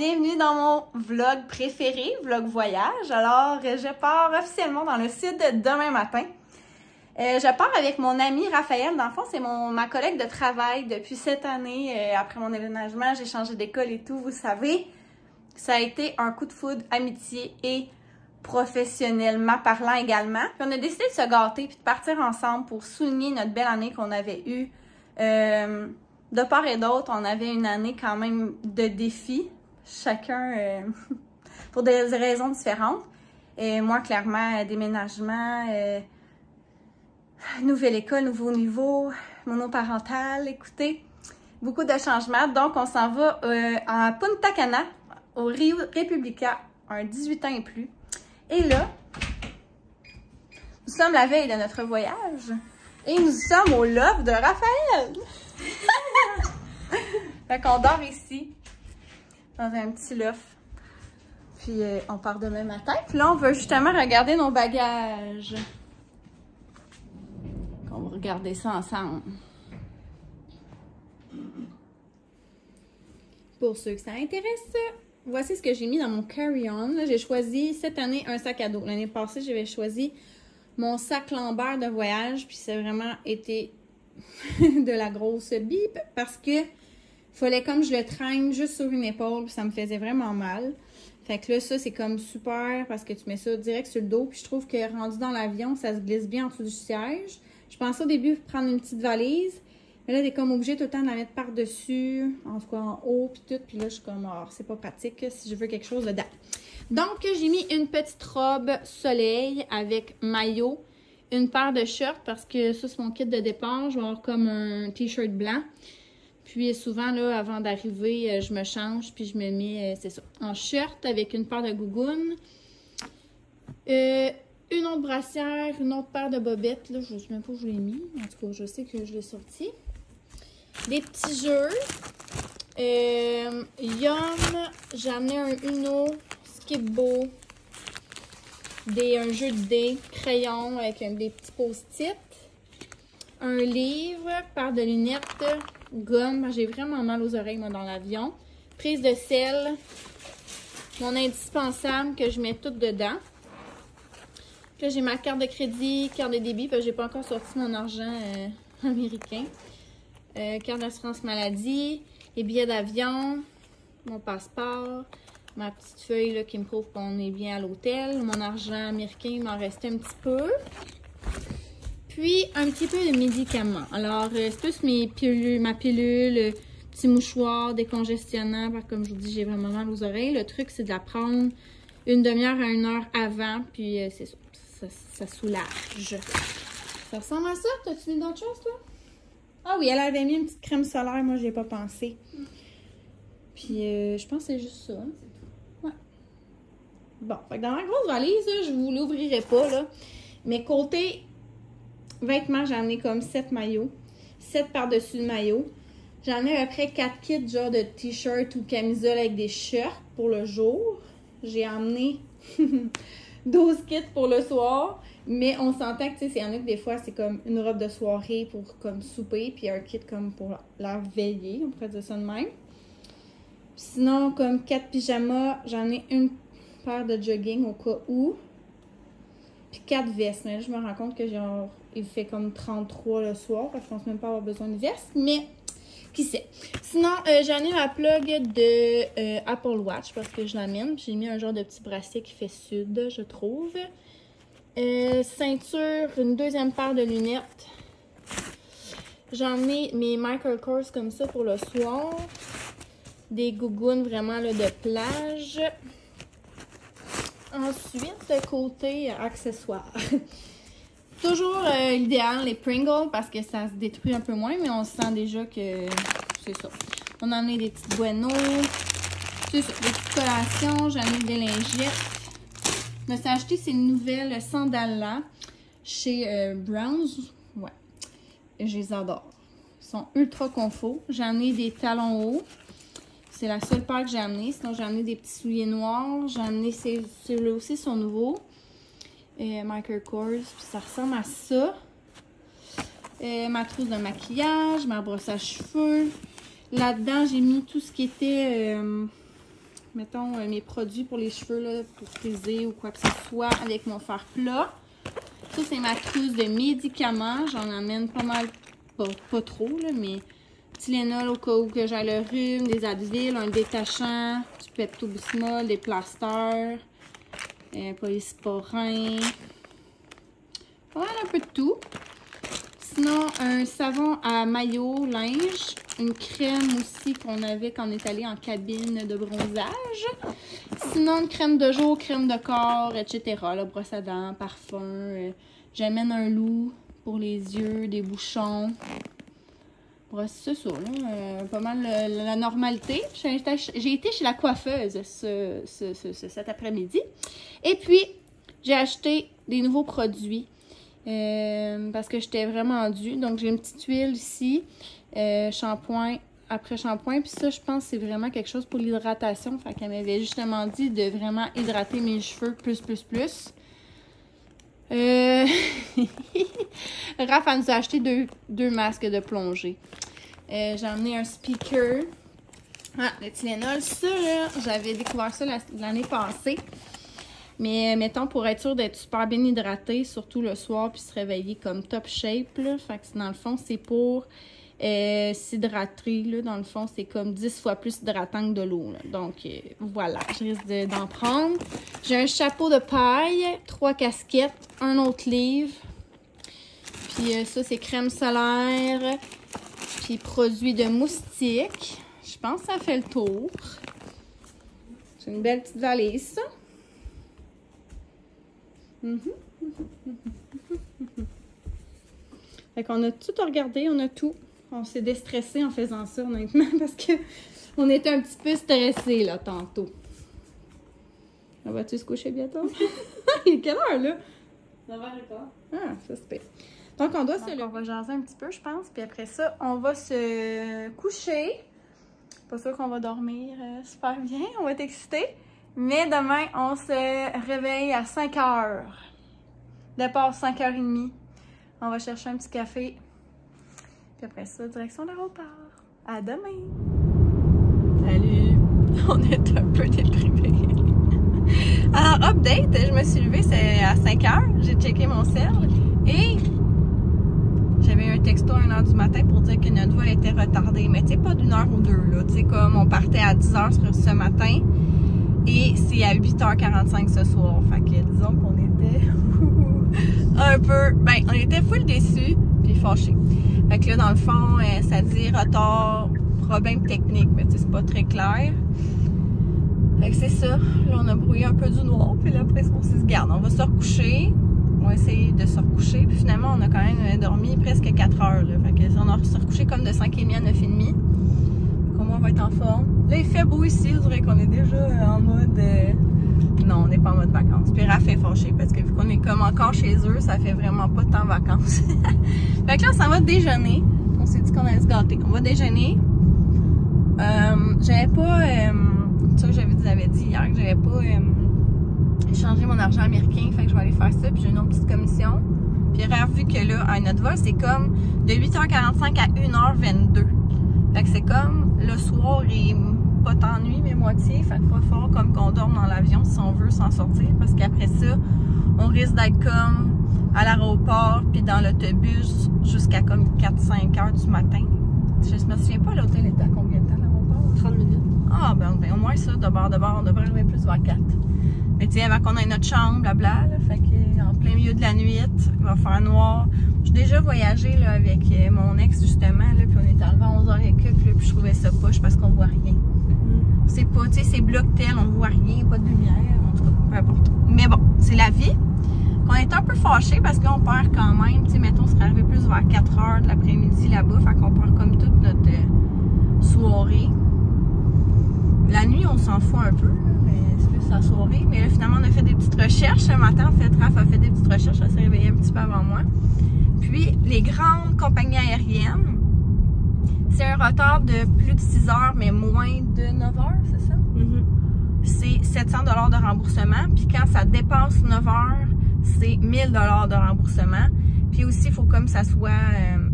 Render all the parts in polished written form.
bienvenue dans mon vlog préféré, vlog voyage. Alors, je pars officiellement dans le sud demain matin. Je pars avec mon ami Raphaël. Dans le fond, c'est ma collègue de travail depuis cette année. Après mon déménagement, j'ai changé d'école et tout, vous savez. Ça a été un coup de foudre, amitié et professionnellement parlant également. Puis on a décidé de se gâter puis de partir ensemble pour souligner notre belle année qu'on avait eue. De part et d'autre, on avait une année quand même de défis, chacun pour des raisons différentes. Et moi, clairement, déménagement, nouvelle école, nouveau niveau, monoparental, écoutez, beaucoup de changements. Donc, on s'en va à Punta Cana, au Rio Republica, un 18 ans et plus. Et là, nous sommes la veille de notre voyage et nous sommes au loft de Raphaël. Fait qu'on dort ici, dans un petit loft. Puis on part demain matin. Puis là, on va justement regarder nos bagages. On va regarder ça ensemble. Pour ceux que ça intéresse, voici ce que j'ai mis dans mon carry-on. J'ai choisi cette année un sac à dos. L'année passée, j'avais choisi mon sac Lambert de voyage. Puis ça a vraiment été de la grosse bip parce que fallait comme je le traîne juste sur une épaule, puis ça me faisait vraiment mal. Fait que là, ça, c'est comme super parce que tu mets ça direct sur le dos. Puis je trouve que rendu dans l'avion, ça se glisse bien en dessous du siège. Je pensais au début prendre une petite valise, mais là, t'es comme obligé tout le temps de la mettre par-dessus, en tout cas en haut, puis tout. Puis là, je suis comme, oh, c'est pas pratique si je veux quelque chose dedans. Donc, j'ai mis une petite robe soleil avec maillot, une paire de shorts parce que ça, c'est mon kit de départ. Je vais avoir comme un t-shirt blanc. Puis souvent, là, avant d'arriver, je me change, puis je me mets, c'est ça, en shirt avec une paire de gougounes. Une autre brassière, une autre paire de bobettes. Là, je ne sais même pas où je l'ai mis. En tout cas, je sais que je l'ai sorti. Des petits jeux. Yum. J'ai amené un Uno, Skip-Bo, un jeu de dés, crayon avec des petits post-it. Un livre, paire de lunettes, gomme. J'ai vraiment mal aux oreilles, moi, dans l'avion. Prise de sel. Mon indispensable que je mets tout dedans. Là, j'ai ma carte de crédit, carte de débit, parce que j'ai pas encore sorti mon argent américain. Carte d'assurance maladie, les billets d'avion, mon passeport, ma petite feuille là, qui me prouve qu'on est bien à l'hôtel. Mon argent américain, il m'en restait un petit peu. Puis, un petit peu de médicaments. Alors, c'est plus ma pilule, petit mouchoir décongestionnant, parce que comme je vous dis, j'ai vraiment mal aux oreilles. Le truc, c'est de la prendre une demi-heure à une heure avant, puis c'est ça. Ça soulage. Ça ressemble à ça? T'as-tu mis d'autres choses, toi? Ah oui, elle avait mis une petite crème solaire. Moi, j'y ai pas pensé. Puis, je pense que c'est juste ça. Ouais. Bon, fait que dans la grosse valise, là, je vous l'ouvrirai pas, là. Mais côté vêtements, j'en ai comme 7 maillots. 7 par-dessus de maillots. J'en ai à peu près 4 kits, genre de t-shirt ou camisole avec des shirts pour le jour. J'ai emmené 12 kits pour le soir, mais on s'entend que, tu sais, il y en a que des fois, c'est comme une robe de soirée pour comme souper, puis un kit comme pour la veiller, on pourrait dire ça de même. Sinon, comme 4 pyjamas, j'en ai une paire de jogging au cas où, puis 4 vestes. Mais là, je me rends compte que genre, il fait comme 33 le soir, je pense même pas avoir besoin de veste, mais qui sait. Sinon, j'en ai ma plug de Apple Watch parce que je l'amène. J'ai mis un genre de petit bracelet qui fait sud, je trouve. Ceinture, une deuxième paire de lunettes. J'en ai mes Michael Kors comme ça pour le soir. Des gougounes vraiment là, de plage. Ensuite, côté accessoires. Toujours l'idéal, les Pringles, parce que ça se détruit un peu moins, mais on sent déjà que c'est ça. On en a des petites Bueno, c'est ça, des petites collations, j'en ai des lingettes. Je me suis acheté ces nouvelles sandales-là chez Browns. Ouais, je les adore. Ils sont ultra confort. J'en ai des talons hauts. C'est la seule paire que j'ai amenée. Sinon, j'ai amené des petits souliers noirs. J'ai amené ceux-là aussi, sont nouveaux. Michael Kors, puis ça ressemble à ça. Ma trousse de maquillage, ma brosse à cheveux. Là-dedans, j'ai mis tout ce qui était mettons, mes produits pour les cheveux, là, pour friser ou quoi que ce soit avec mon fer plat. Ça, c'est ma trousse de médicaments. J'en amène pas mal, pas trop, là, mais Tylenol au cas où que j'ai le rhume, des Advil, un détachant, du Pepto-Bismol, des plasters, polysporin. Pas mal un peu de tout. Sinon, un savon à maillot, linge, une crème aussi qu'on avait quand on est allé en cabine de bronzage. Sinon, une crème de jour, crème de corps, etc. Là, brosse à dents, parfum. J'amène un loup pour les yeux, des bouchons. Bref, c'est ça, là. Pas mal la normalité. J'ai été chez la coiffeuse cet après-midi. Et puis, j'ai acheté des nouveaux produits. Parce que j'étais vraiment due. Donc, j'ai une petite huile ici, shampoing après shampoing. Puis ça, je pense que c'est vraiment quelque chose pour l'hydratation. Fait qu'elle m'avait justement dit de vraiment hydrater mes cheveux plus. Raph, elle nous a acheté deux masques de plongée. J'ai emmené un speaker. Ah, le Tylenol. Ça, là, j'avais découvert ça l'année passée. Mais mettons, pour être sûr d'être super bien hydraté, surtout le soir, puis se réveiller comme top shape, là. Fait que dans le fond, c'est pour s'hydrater, là. Dans le fond, c'est comme 10 fois plus hydratant que de l'eau, là. Donc, voilà, je risque d'en prendre. J'ai un chapeau de paille, 3 casquettes, un autre livre. Puis ça, c'est crème solaire, puis produit de moustique. Je pense que ça fait le tour. C'est une belle petite valise, ça. Fait qu'on a tout regardé, on a tout. On s'est déstressé en faisant ça, honnêtement, parce que on était un petit peu stressés, là, tantôt. On va-tu se coucher bientôt? Il est quelle heure, là? 9h15. Ah, ça se fait. Donc, on doit on va jaser un petit peu, je pense. Puis après ça, on va se coucher. Pas sûr qu'on va dormir super bien. On va être excités. Mais demain, on se réveille à 5h. Départ 5h30. On va chercher un petit café. Puis après ça, direction l'aéroport. À demain! Salut! On est un peu déprimés. Alors, update, je me suis levée, c'est à 5h. J'ai checké mon cell et j'avais eu un texto à 1h du matin pour dire que notre vol était retardé. Mais tu sais, pas d'une heure ou deux, là. Tu sais, comme on partait à 10h ce matin. Et c'est à 8h45 ce soir. Fait que disons qu'on était un peu... Ben, on était full déçus puis fâchés. Fait que là, dans le fond, ça dit retard, problème technique. Mais tu sais, c'est pas très clair. Fait que c'est ça. Là, on a brouillé un peu du noir. Puis là, après, on se garde. On va se recoucher. On va essayer de se recoucher. Puis finalement, on a quand même dormi presque 4 heures. Là. Fait que on a se recouché comme de 5h30 à 9h30. On va être en forme. Là, il fait beau ici. Je dirais qu'on est déjà en mode... Non, on n'est pas en mode vacances. Puis Raph est fâché parce que vu qu'on est comme encore chez eux, ça fait vraiment pas tant vacances. Fait que là, on s'en va déjeuner. On s'est dit qu'on allait se gâter. On va déjeuner. J'avais pas... ça, j'avais dit hier que j'avais pas échangé mon argent américain. Fait que je vais aller faire ça. Puis j'ai une autre petite commission. Puis Raph, vu que là, à notre vol, c'est comme de 8h45 à 1h22. Fait que c'est comme le soir et pas tant nuit, mais moitié. Fait qu'il va falloir comme qu'on dorme dans l'avion si on veut s'en sortir. Parce qu'après ça, on risque d'être comme à l'aéroport puis dans l'autobus jusqu'à comme 4-5 heures du matin. Je me souviens pas, l'hôtel était à combien de temps l'aéroport? 30 minutes. Ah, ben au moins ça, de bord, on devrait arriver plus vers 4. Mais tu sais, avant qu'on ait notre chambre, blabla, là, fait qu'en plein milieu de la nuit, il va faire noir. J'ai déjà voyagé là, avec mon ex, justement, là, puis on est arrivé à 11h et quelques, puis je trouvais ça poche parce qu'on voit rien. C'est pas, tu sais, c'est bloc-tel, on voit rien, pas de lumière, en tout cas, peu importe. Mais bon, c'est la vie. On est un peu fâchés parce qu'on perd quand même, tu sais, mettons, on serait arrivé plus vers 4h de l'après-midi là-bas, fait qu'on perd comme toute notre soirée. La nuit, on s'en fout un peu, mais c'est plus la soirée. Mais là, finalement, on a fait des petites recherches ce matin. En fait, Raph a fait des petites recherches. Elle s'est réveillée un petit peu avant moi. Puis, les grandes compagnies aériennes, c'est un retard de plus de 6 heures, mais moins de 9 heures, c'est ça? C'est 700 $ de remboursement. Puis, quand ça dépasse 9 heures, c'est 1000 $ de remboursement. Puis aussi, il faut comme ça soit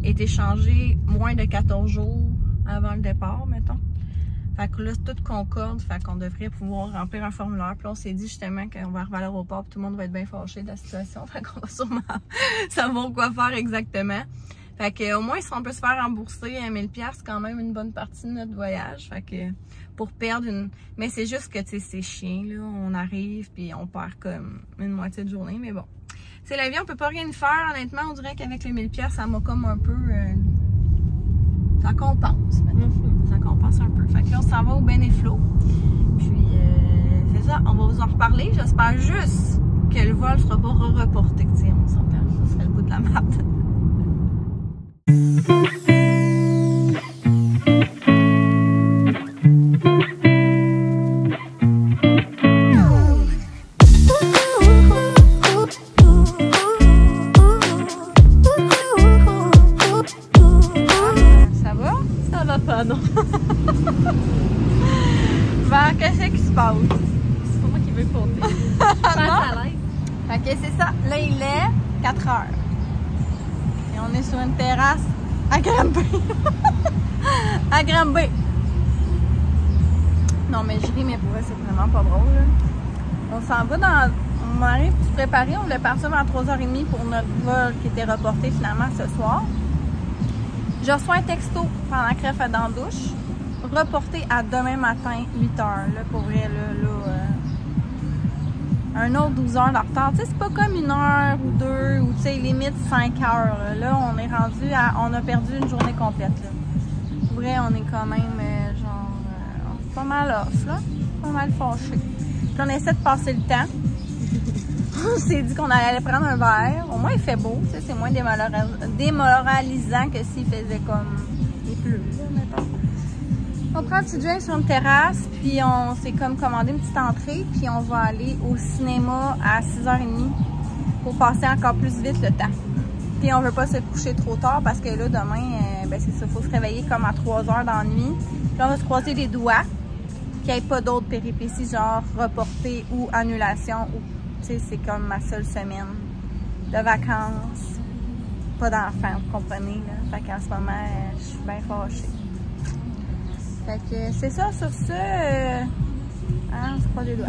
été changé moins de 14 jours avant le départ, mettons. Fait que là, tout concorde, fait qu'on devrait pouvoir remplir un formulaire. Puis là, on s'est dit justement qu'on va arriver à l'aéroport, puis tout le monde va être bien fâché de la situation. Fait qu'on va sûrement savoir quoi faire exactement. Fait que au moins, si on peut se faire rembourser 1000$, c'est quand même une bonne partie de notre voyage. Fait que pour perdre une... Mais c'est juste que, tu sais, c'est chiant, là. On arrive, puis on perd comme une moitié de journée, mais bon. C'est la vie, on peut pas rien faire, honnêtement. On dirait qu'avec les 1000$, ça m'a comme un peu... ça compense, maintenant. Ça compense un peu. Fait que là, on s'en va au Beneflo. Puis, c'est ça. On va vous en reparler. J'espère juste que le vol sera pas reporté. Tu sais, on s'entend. Ça serait le bout de la map. Non. Ben, qu'est-ce qui se passe? C'est pas moi qui veux compter. Fait que c'est ça. Là, il est 4 heures. Et on est sur une terrasse à Granby. À Granby. Non, mais je ris, mais pour vrai, c'est vraiment pas drôle. Là. On s'en va dans... On arrive pour se préparer. On voulait partir vers 3h30 pour notre vol qui était reporté finalement ce soir. Je reçois un texto pendant qu'elle fait dans la douche, reporté à demain matin, 8h. Là, pour vrai, un autre 12 heures de retard. Tu sais, c'est pas comme 1 heure ou 2, ou tu sais, limite 5 heures. Là, on est rendu à... On a perdu une journée complète, là. Pour vrai, on est quand même, on est pas mal off, là. Pas mal fâchés. Puis on essaie de passer le temps. On s'est dit qu'on allait prendre un verre. Au moins, il fait beau. C'est moins démoralisant que s'il faisait comme... Il pleut, là, mettons. On prend un petit drink sur une terrasse, puis on s'est comme commandé une petite entrée, puis on va aller au cinéma à 6h30 pour passer encore plus vite le temps. Puis on veut pas se coucher trop tard parce que là, demain, ben c'est ça, faut se réveiller comme à 3h dans la nuit. Puis on va se croiser les doigts, qu'il n'y ait pas d'autres péripéties, genre reportée ou annulation ou... C'est comme ma seule semaine de vacances. Pas d'enfants, vous comprenez, là. Fait qu'en ce moment, je suis bien fâchée. Fait que c'est ça, sur ce, on se croise les doigts.